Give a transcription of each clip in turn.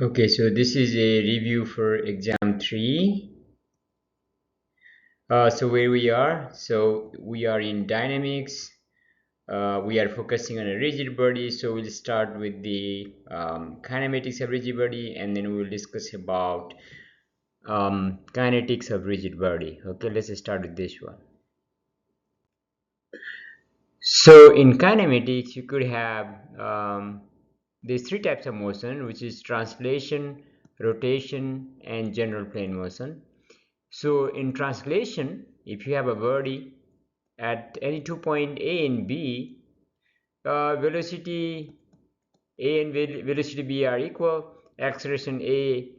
Okay, so this is a review for exam 3. So where we are, so we are in dynamics. We are focusing on a rigid body, so we'll start with the kinematics of rigid body, and then we will discuss about kinetics of rigid body. Okay, let's start with this one. So in kinematics, you could have these three types of motion, which is translation, rotation, and general plane motion. So in translation, if you have a body at any 2 point A and B, velocity A and velocity B are equal, acceleration A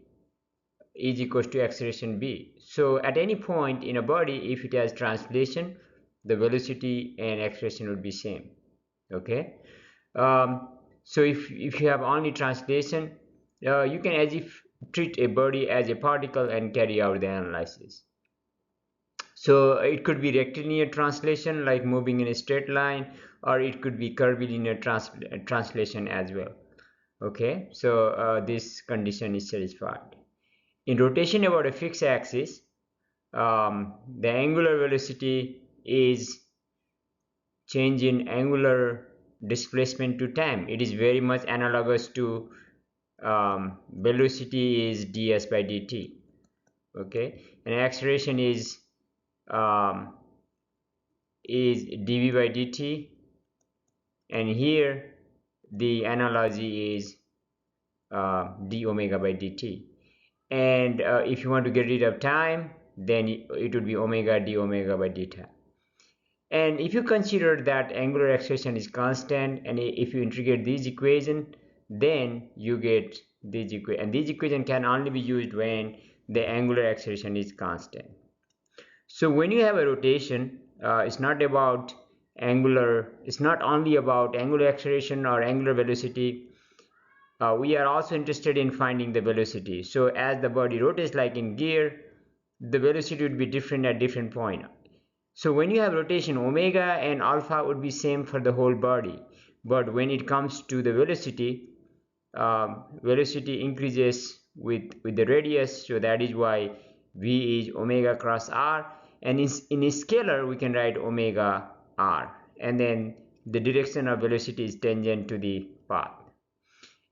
is equals to acceleration B. So at any point in a body, if it has translation, the velocity and acceleration would be same. Okay. So if you have only translation, you can as if treat a body as a particle and carry out the analysis. So it could be rectilinear translation, like moving in a straight line, or it could be curvilinear translation as well. Okay, so this condition is satisfied. In rotation about a fixed axis, the angular velocity is change in angular displacement to time. It is very much analogous to velocity is ds by dt. Okay, and acceleration um, is dv by dt, and here the analogy is d omega by dt. And if you want to get rid of time, then it would be omega d omega by dt. And if you consider that angular acceleration is constant, and if you integrate this equation, then you get this equation, and this equation can only be used when the angular acceleration is constant. So when you have a rotation, it's not only about angular acceleration or angular velocity. We are also interested in finding the velocity. So as the body rotates like in gear, the velocity would be different at different point. So when you have rotation, omega and alpha would be same for the whole body, but when it comes to the velocity, velocity increases with the radius, so that is why v is omega cross r, and in a scalar we can write omega r, and then the direction of velocity is tangent to the path.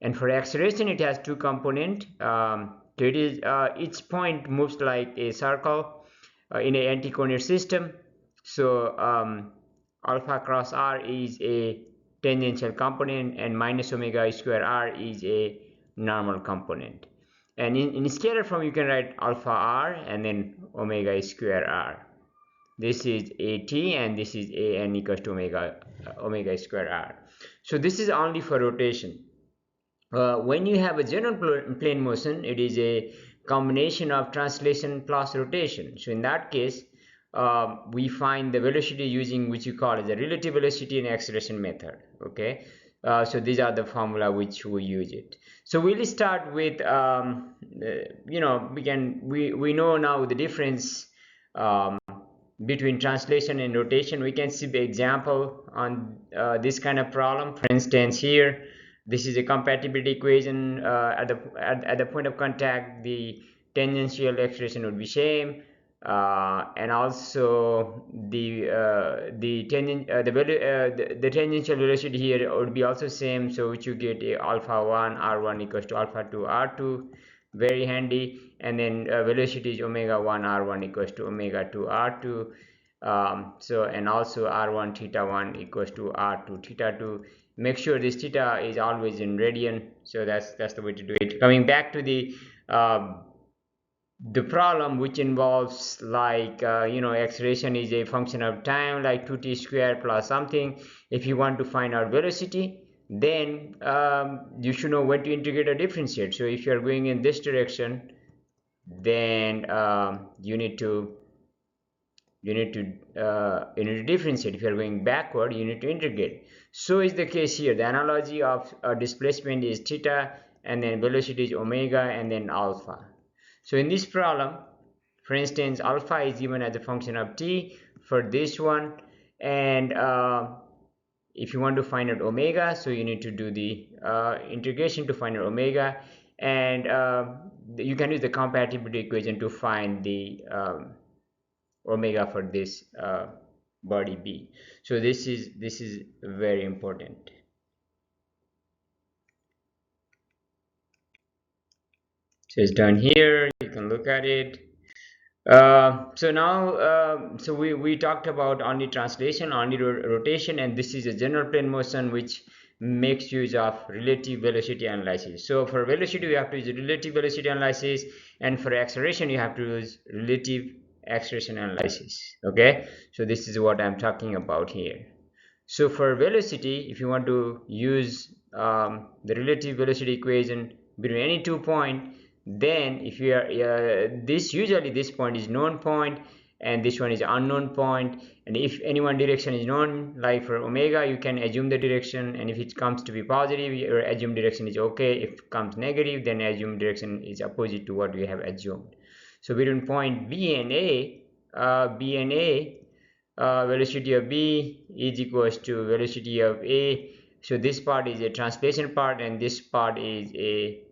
And for acceleration, it has two components. So it is each point moves like a circle in an anticoordinate system. So alpha cross r is a tangential component, and minus omega square r is a normal component. And in scalar form, you can write alpha r and then omega square r. This is at, and this is a n equals to omega square r. So this is only for rotation. When you have a general plane motion, it is a combination of translation plus rotation. So in that case, we find the velocity using which you call as a relative velocity and acceleration method. Okay, so these are the formula which we use it. So we'll start with we know now the difference between translation and rotation. We can see the example on this kind of problem. For instance, here this is a compatibility equation. At the point of contact, the tangential acceleration would be same, and also the tangential velocity here would be also same. So which you get a alpha 1 r1 equals to alpha 2 r2, very handy. And then velocity is omega 1 r1 equals to omega 2 r2. So and also r1 theta 1 equals to r2 theta 2. Make sure this theta is always in radian. So that's the way to do it. Coming back to the problem, which involves like acceleration is a function of time, like 2t square plus something. If you want to find out velocity, then you should know when to integrate or differentiate. So if you are going in this direction, then you need to differentiate. If you are going backward, you need to integrate. So is the case here. The analogy of displacement is theta, and then velocity is omega, and then alpha. So in this problem, for instance, alpha is given as a function of t for this one, and if you want to find out omega, so you need to do the integration to find out omega, and you can use the compatibility equation to find the omega for this body B. So this is very important. So it's done here, you can look at it. So now so we talked about only translation, only rotation, and this is a general plane motion which makes use of relative velocity analysis. So for velocity you have to use relative velocity analysis, and for acceleration you have to use relative acceleration analysis. Okay, so this is what I'm talking about here. So for velocity, if you want to use the relative velocity equation between any 2 points, then if you are this usually this point is known point and this one is unknown point, and if any one direction is known, like for omega, you can assume the direction, and if it comes to be positive, your assumed direction is okay. If it comes negative, then assumed direction is opposite to what we have assumed. So between point B and A, velocity of B is equals to velocity of A. So this part is a translation part and this part is a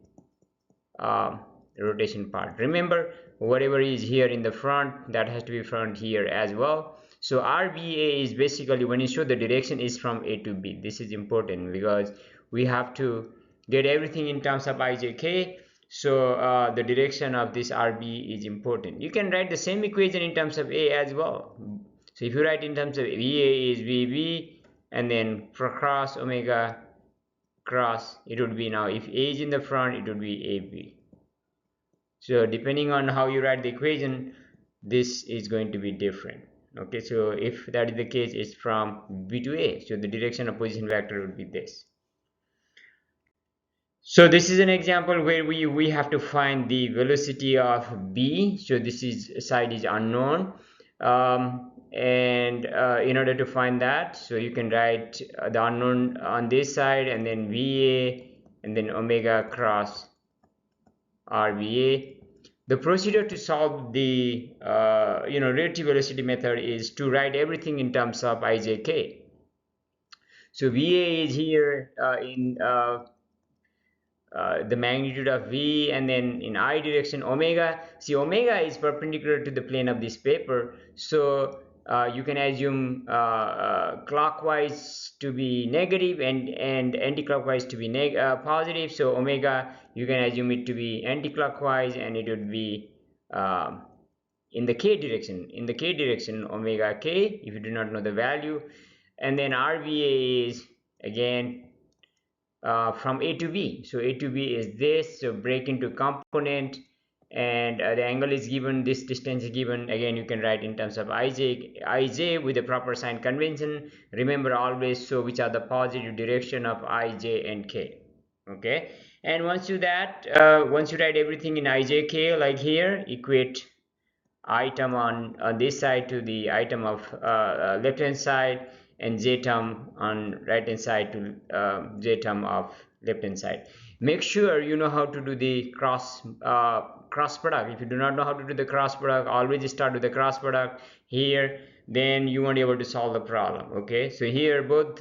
rotation part. Remember, whatever is here in the front, that has to be front here as well. So RBA is basically when you show the direction is from A to B. This is important because we have to get everything in terms of IJK. So the direction of this RB is important. You can write the same equation in terms of A as well. So if you write in terms of VA is VB, and then for cross omega cross, it would be, now if A is in the front, it would be AB. So depending on how you write the equation, this is going to be different. Okay, so if that is the case, it's from B to A, so the direction of position vector would be this. So this is an example where we have to find the velocity of B. So this is side is unknown, and in order to find that, so you can write the unknown on this side and then VA and then omega cross RVA. The procedure to solve the relative velocity method is to write everything in terms of IJK. So VA is here in the magnitude of V, and then in I direction omega. See, omega is perpendicular to the plane of this paper, so you can assume clockwise to be negative and anti-clockwise to be positive. So omega, you can assume it to be anti-clockwise, and it would be in the k direction. In the k direction, omega k, if you do not know the value, and then RVA is again from A to B. So A to B is this, so break into component, and the angle is given, this distance is given. Again, you can write in terms of Ij with the proper sign convention. Remember always, so which are the positive direction of Ij and K. Okay, and once you write everything in IJK, like here, equate item on this side to the item of left hand side, and j term on right hand side to j term of left hand side. Make sure you know how to do the cross product. If you do not know how to do the cross product, always start with the cross product here, then you won't be able to solve the problem. Okay, so here both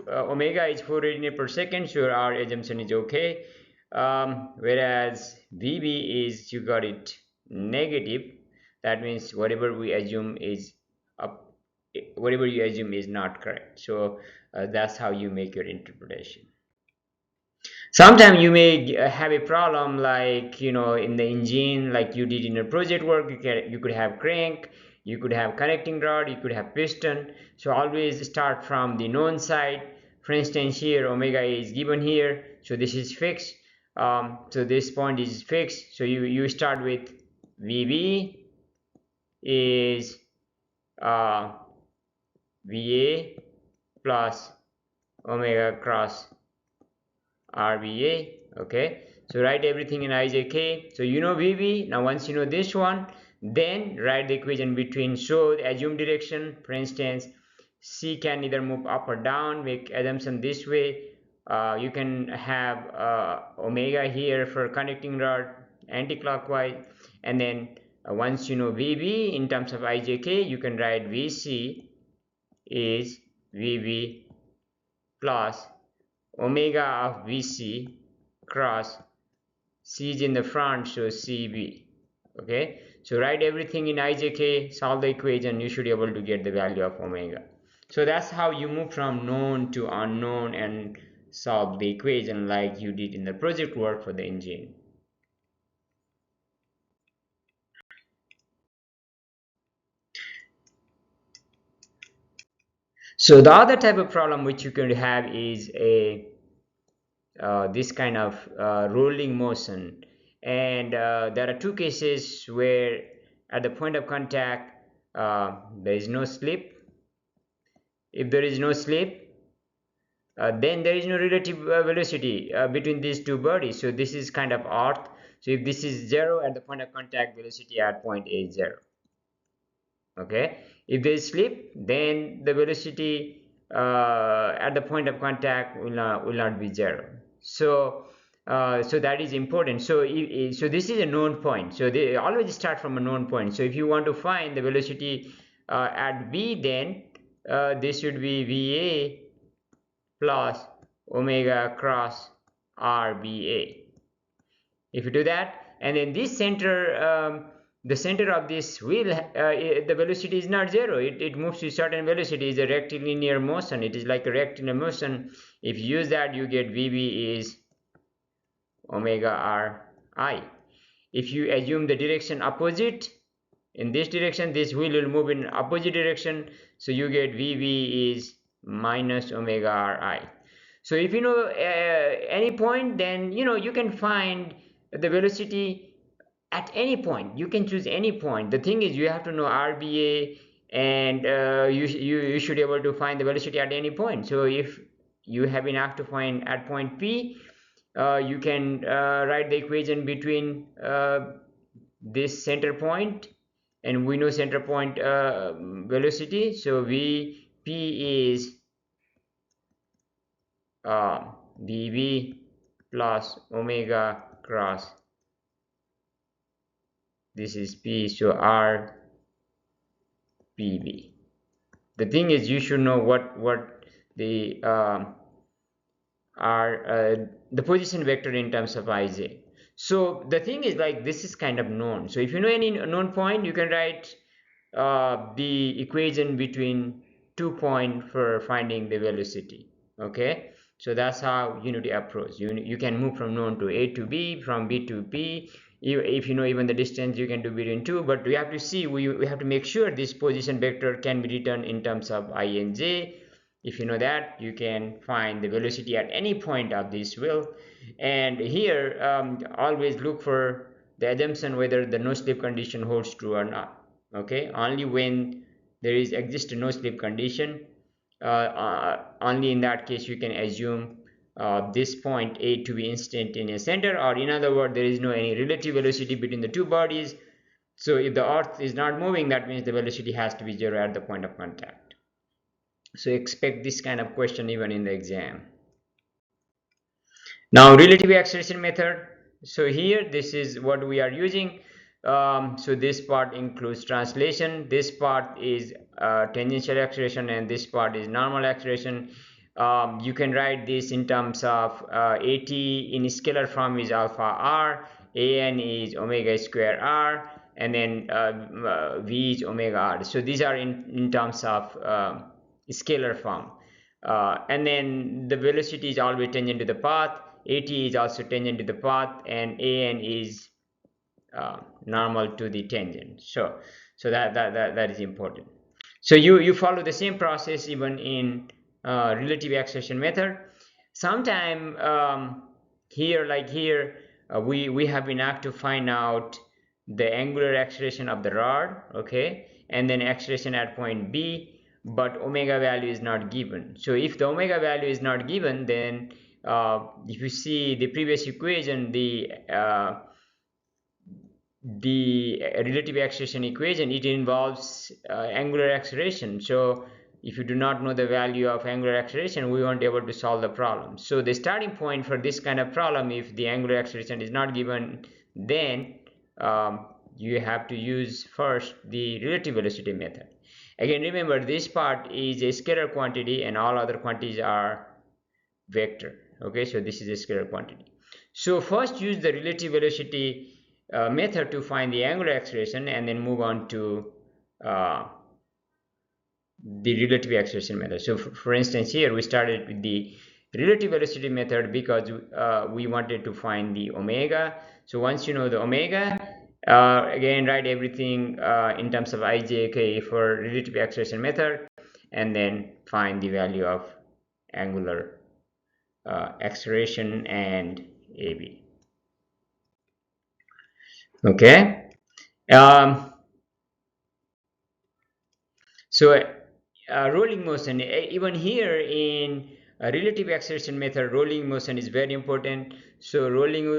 omega is 4 radian per second, so our assumption is okay, whereas VB is, you got it, negative. That means whatever we assume is up, whatever you assume is not correct. So that's how you make your interpretation. Sometimes you may have a problem, like in the engine, like you did in your project work. You could have crank, you could have connecting rod, you could have piston. So always start from the known side. For instance, here omega is given here, so this is fixed. So this point is fixed, so you start with VB is VA plus omega cross RVA. Okay, so write everything in IJK. So you know VB. Now once you know this one, then write the equation between. So assume direction, for instance, C can either move up or down. Make assumption this way. You can have omega here for connecting rod anti-clockwise, and then once you know VB in terms of IJK, you can write VC is VB plus omega of VC cross C is in the front, so CB. Okay, so write everything in ijk, solve the equation, you should be able to get the value of omega. So that's how you move from known to unknown and solve the equation like you did in the project work for the engine. So the other type of problem which you can have is a this kind of rolling motion, and there are two cases where at the point of contact there is no slip. If there is no slip, then there is no relative velocity between these two bodies, so this is kind of earth. So if this is 0 at the point of contact, velocity at point A is 0. Okay, if there is slip, then the velocity at the point of contact will not be 0. So so that is important. So so this is a known point, so they always start from a known point. So if you want to find the velocity at V, then this should be VA plus omega cross RBA. If you do that, and then this center, the center of this wheel, the velocity is not 0. It moves to a certain velocity. It's a rectilinear motion. It is like a rectilinear motion. If you use that, you get VB is omega RI. If you assume the direction opposite, in this direction, this wheel will move in opposite direction. So you get VB is minus omega RI. So if you know any point, then you can find the velocity at any point. You can choose any point. The thing is, you have to know RBA, and you should be able to find the velocity at any point. So if you have enough to find at point P, you can write the equation between this center point, and we know center point velocity. So VP is VB plus omega cross, this is P, so R PB. The thing is, you should know what the the position vector in terms of Ij. So the thing is, like, this is kind of known. So if you know any known point, you can write the equation between 2 points for finding the velocity. Okay, so that's how unity approach. You can move from known to A to B, from B to P. If you know even the distance, you can do between two, but we have to see, we have to make sure this position vector can be written in terms of I and j. If you know that, you can find the velocity at any point of this wheel. And here always look for the assumption whether the no slip condition holds true or not. Okay, only when there is exist no slip condition, only in that case you can assume this point A to be instantaneous center, or in other words, there is no any relative velocity between the two bodies. So if the earth is not moving, that means the velocity has to be 0 at the point of contact. So expect this kind of question even in the exam. Now, relative acceleration method. So here, this is what we are using. So this part includes translation. This part is tangential acceleration, and this part is normal acceleration. You can write this in terms of AT in scalar form is alpha r, AN is omega square r, and then V is omega r. So these are in terms of scalar form. And then the velocity is always tangent to the path. AT is also tangent to the path, and AN is normal to the tangent. So that is important. So you follow the same process even in relative acceleration method. Sometime here, like here, we have been asked to find out the angular acceleration of the rod, okay, and then acceleration at point B, but omega value is not given. So if the omega value is not given, then if you see the previous equation, the relative acceleration equation, it involves angular acceleration. So if you do not know the value of angular acceleration, we won't be able to solve the problem. So the starting point for this kind of problem, if the angular acceleration is not given, then you have to use first the relative velocity method. Again, remember, this part is a scalar quantity and all other quantities are vector. Okay, so this is a scalar quantity. So first use the relative velocity method to find the angular acceleration, and then move on to the relative acceleration method. So for instance, here we started with the relative velocity method because we wanted to find the omega. So once you know the omega, again write everything in terms of ijk for relative acceleration method, and then find the value of angular acceleration and AB. Okay. So rolling motion, even here in relative acceleration method, rolling motion is very important. So rolling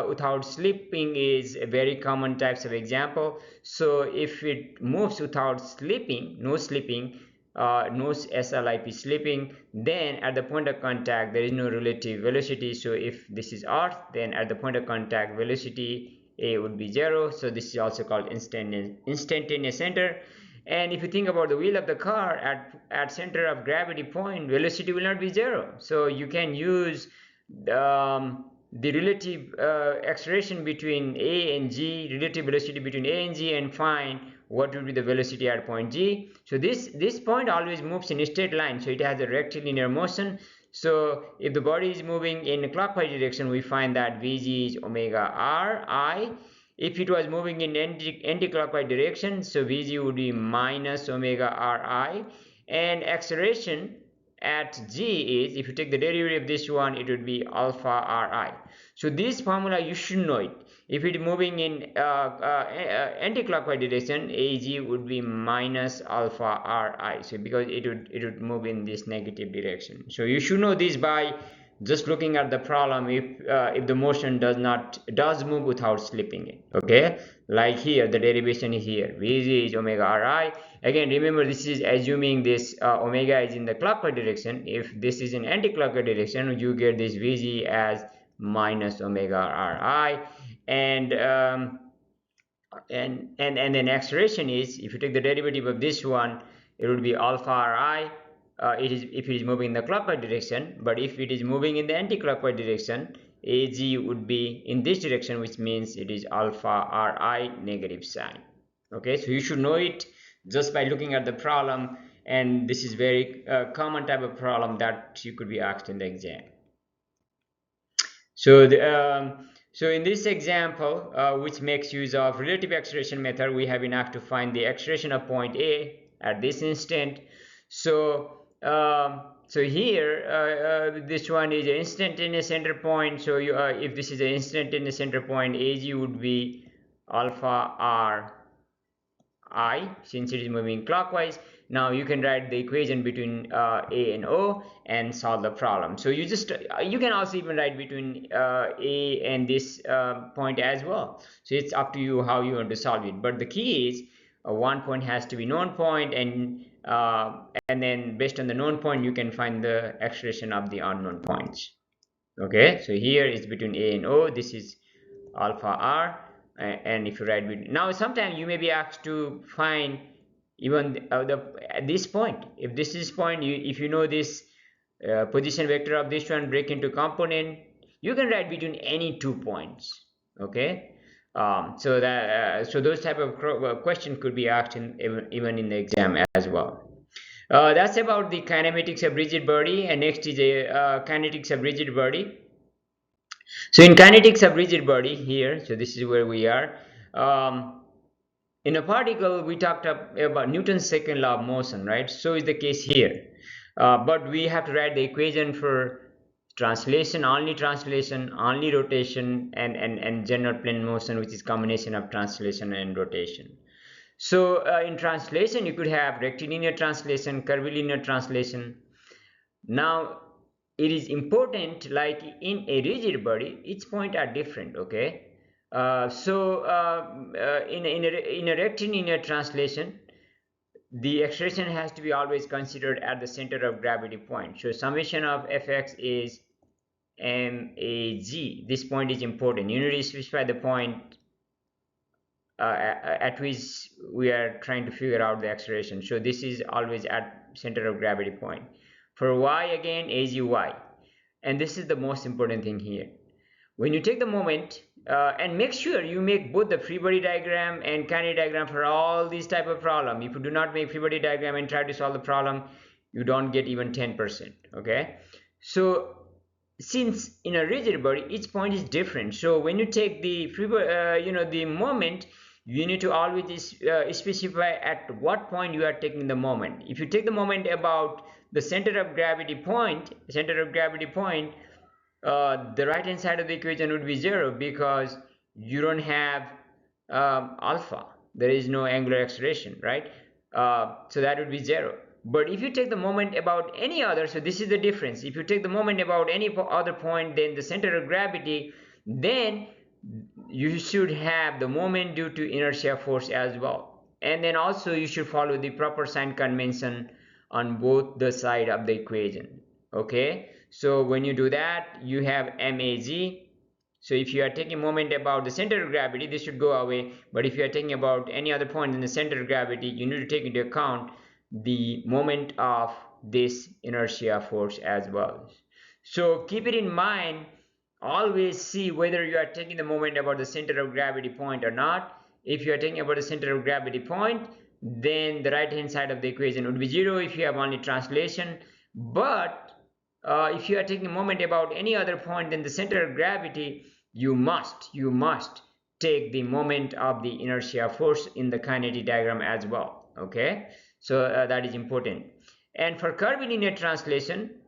without slipping is a very common types of example. So if it moves without slipping, no slipping, no SLIP slipping, then at the point of contact there is no relative velocity. So if this is earth, then at the point of contact velocity A would be 0. So this is also called instantaneous center. And if you think about the wheel of the car at center of gravity point, velocity will not be 0. So you can use the relative acceleration between A and G, relative velocity between A and G, and find what would be the velocity at point G. So this point always moves in a straight line, so it has a rectilinear motion. So if the body is moving in a clockwise direction, we find that Vg is omega r I. If it was moving in anti-clockwise direction, so Vg would be minus omega Ri, and acceleration at G is, if you take the derivative of this one, it would be alpha Ri. So this formula you should know it. If it is moving in anti-clockwise direction, Ag would be minus alpha Ri. So because it would move in this negative direction. So you should know this by just looking at the problem. If the motion does move without slipping it, okay, like here the derivation is here, Vg is omega Ri. Again, remember, this is assuming this omega is in the clockwise direction. If this is in anti-clockwise direction, you get this Vg as minus omega Ri. And then acceleration is, if you take the derivative of this one, it would be alpha Ri. It is if it is moving in the clockwise direction, but if it is moving in the anti-clockwise direction, Ag would be in this direction, which means it is alpha Ri negative sign. Okay, so you should know it just by looking at the problem, and this is very common type of problem that you could be asked in the exam. So so in this example, which makes use of relative acceleration method, we have been asked to find the acceleration of point A at this instant. So so here this one is an instantaneous center point. So you, if this is an instantaneous center point, Ag would be alpha R I, since it is moving clockwise. Now you can write the equation between A and O and solve the problem. So you just you can also even write between A and this point as well. So it's up to you how you want to solve it. But the key is one point has to be known point, and then based on the known point you can find the acceleration of the unknown points. Okay, so here is between A and O. This is alpha R. And if you write now, sometimes you may be asked to find even at this point. If this is point, if you know this position vector of this one break into component, you can write between any 2 points. Okay, so that so those type of question could be asked even in the exam as well. That's about the kinematics of rigid body, and next is a kinetics of rigid body. So in kinetics of rigid body here, so this is where we are. In a particle, we talked about Newton's second law of motion, right? So is the case here. But we have to write the equation for translation, only rotation, and general plane motion, which is combination of translation and rotation. So in translation, you could have rectilinear translation, curvilinear translation. Now, it is important, like in a rigid body, each point are different. Okay, in a rectilinear translation, the acceleration has to be always considered at the center of gravity point. So summation of fx is mag. This point is important. You need to specify the point at which we are trying to figure out the acceleration. So this is always at center of gravity point. For y, again, AGY. And this is the most important thing here. when you take the moment, and make sure you make both the free body diagram and kinetic diagram for all these type of problem. If you do not make free body diagram and try to solve the problem, you don't get even 10%. Okay, so since in a rigid body each point is different, so when you take the free the moment, you need to always specify at what point you are taking the moment. If you take the moment about the center of gravity point, the right hand side of the equation would be 0 because you don't have alpha. There is no angular acceleration, right? So that would be 0. But if you take the moment about any other, so this is the difference. If you take the moment about any other point than the center of gravity, then you should have the moment due to inertia force as well. And then also you should follow the proper sign convention on both the side of the equation. Okay, so when you do that, you have mag. So if you are taking moment about the center of gravity, this should go away. But if you are taking about any other point in the center of gravity, you need to take into account the moment of this inertia force as well. So keep it in mind, always see whether you are taking the moment about the center of gravity point or not. If you are taking about the center of gravity point, then the right hand side of the equation would be 0 if you have only translation. But if you are taking a moment about any other point than the center of gravity, you must take the moment of the inertia force in the kinetic diagram as well. Okay, so that is important. And for curvilinear translation,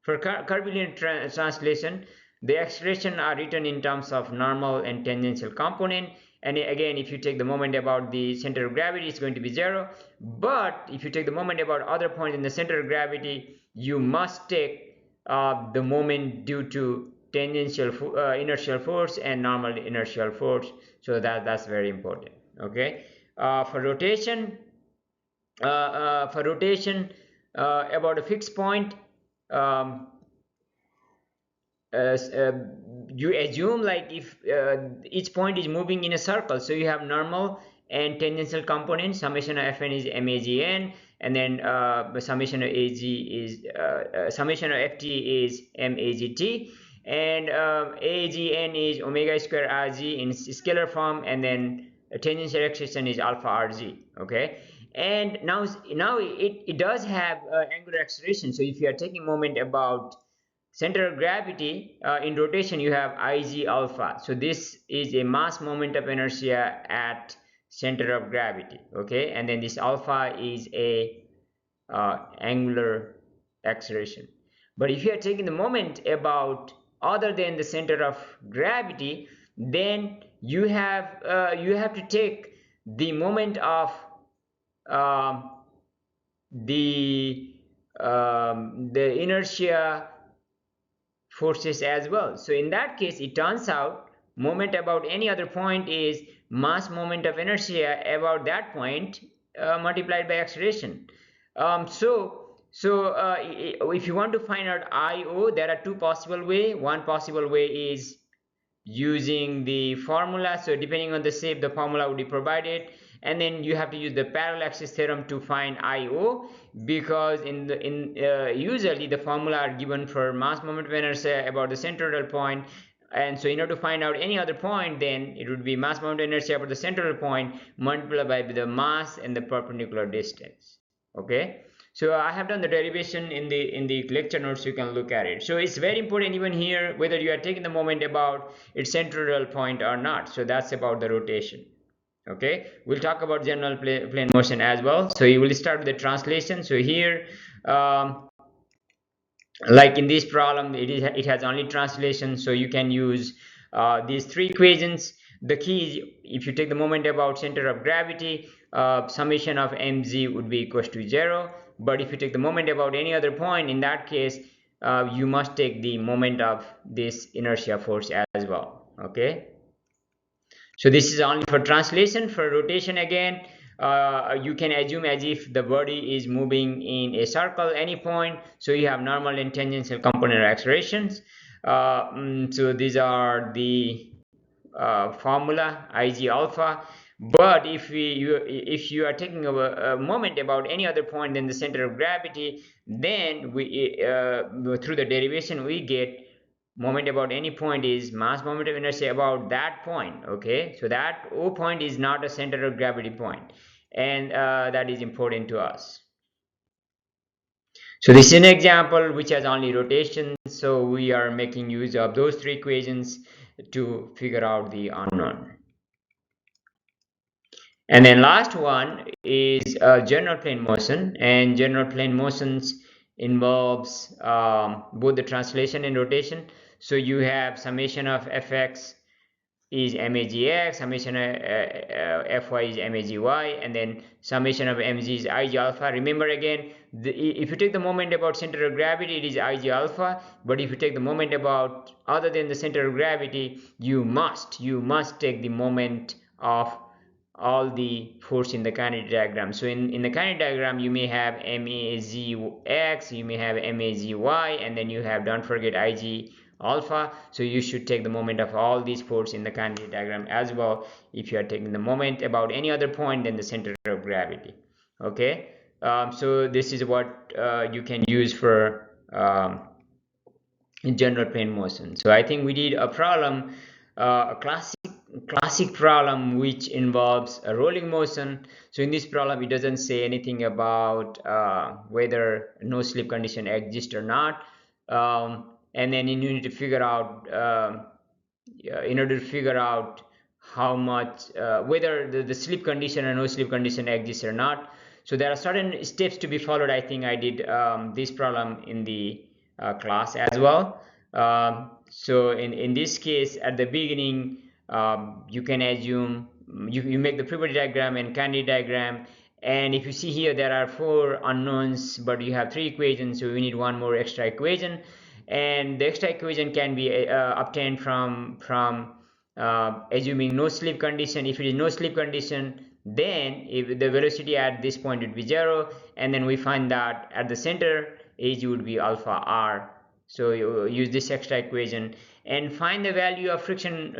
translation, the expression are written in terms of normal and tangential component. And again, if you take the moment about the center of gravity, it's going to be 0. But if you take the moment about other point in the center of gravity, you must take the moment due to tangential inertial force and normal inertial force. So that's very important. Okay, for rotation, about a fixed point, um, you assume like if each point is moving in a circle, so you have normal and tangential component. Summation of fn is magn, and then summation of ag is summation of ft is magt, and agn is omega square rg in scalar form, and then tangential acceleration is alpha rg. Okay, and now it does have angular acceleration. So if you are taking moment about center of gravity, in rotation you have ig alpha. So this is a mass moment of inertia at center of gravity. Okay, and then this alpha is a angular acceleration. But if you are taking the moment about other than the center of gravity, then you have to take the moment of the inertia forces as well. So in that case, it turns out moment about any other point is mass moment of inertia about that point multiplied by acceleration. If you want to find out IO, there are two possible ways. One possible way is using the formula. So depending on the shape, the formula would be provided, and then you have to use the parallel axis theorem to find IO, because usually the formula are given for mass moment of inertia about the central point. And so in order to find out any other point, then it would be mass moment of inertia about the central point multiplied by the mass and the perpendicular distance. Okay, so I have done the derivation in the lecture notes, you can look at it. So it's very important even here whether you are taking the moment about its central point or not. So that's about the rotation. Okay, we'll talk about general plane motion as well. So you will start with the translation. So here, like in this problem, it has only translation, so you can use these three equations. The key is, if you take the moment about center of gravity, summation of mg would be equals to 0. But if you take the moment about any other point, in that case you must take the moment of this inertia force as well. Okay, so this is only for translation. For rotation, again, you can assume as if the body is moving in a circle any point, so you have normal and tangential component accelerations. So these are the formula ig alpha. But if you are taking a moment about any other point than the center of gravity, then through the derivation we get moment about any point is mass moment of inertia about that point. Okay, so that O point is not a center of gravity point, and that is important to us. So this is an example which has only rotation, so we are making use of those three equations to figure out the unknown. And then last one is general plane motion, and general plane motions involves both the translation and rotation. So you have summation of fx is magx, summation of fy is magy, and then summation of mg is ig alpha. Remember again, if you take the moment about center of gravity, it is ig alpha. But if you take the moment about other than the center of gravity, you must take the moment of all the force in the kinetic diagram. So in the kinetic diagram, you may have mazx, you may have mazy, and then you have, don't forget, ig alpha. So you should take the moment of all these force in the kinetic diagram as well if you are taking the moment about any other point than the center of gravity. Okay, so this is what you can use for general plane motion. So I think we did a problem, a classic problem which involves a rolling motion. So in this problem, it doesn't say anything about whether no slip condition exists or not, and then you need to figure out in order to figure out how much whether the slip condition or no slip condition exists or not. So there are certain steps to be followed. I think I did this problem in the class as well. So in this case, at the beginning, you can assume you make the free body diagram and kinetic diagram, and if you see here, there are 4 unknowns, but you have 3 equations, so we need one more extra equation, and the extra equation can be obtained from assuming no slip condition. If it is no slip condition, then if the velocity at this point would be 0, and then we find that at the center ag would be alpha r. So you use this extra equation and find the value of friction,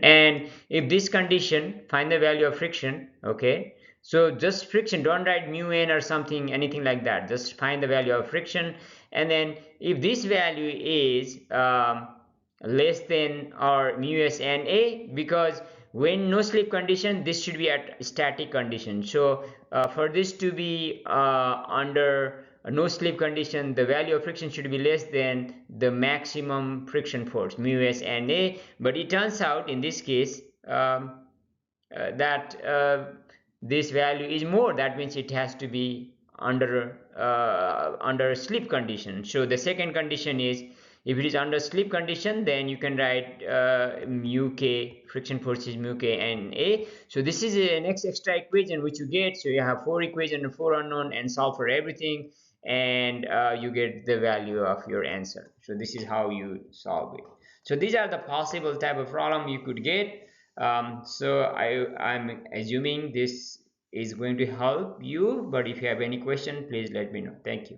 and if this condition, find the value of friction. Okay, so just friction, don't write mu n or something, anything like that, just find the value of friction. And then if this value is less than or mu s n a, because when no slip condition, this should be at static condition. So for this to be under no slip condition, the value of friction should be less than the maximum friction force, mu s n a. But it turns out in this case that this value is more. That means it has to be under slip condition. So the second condition is, if it is under slip condition, then you can write mu k, friction force is mu k n a. So this is a next extra equation which you get. So you have 4 equations and 4 unknown, and solve for everything, and you get the value of your answer. So this is how you solve it. So these are the possible type of problem you could get. So I'm assuming this is going to help you, but if you have any question, please let me know. Thank you.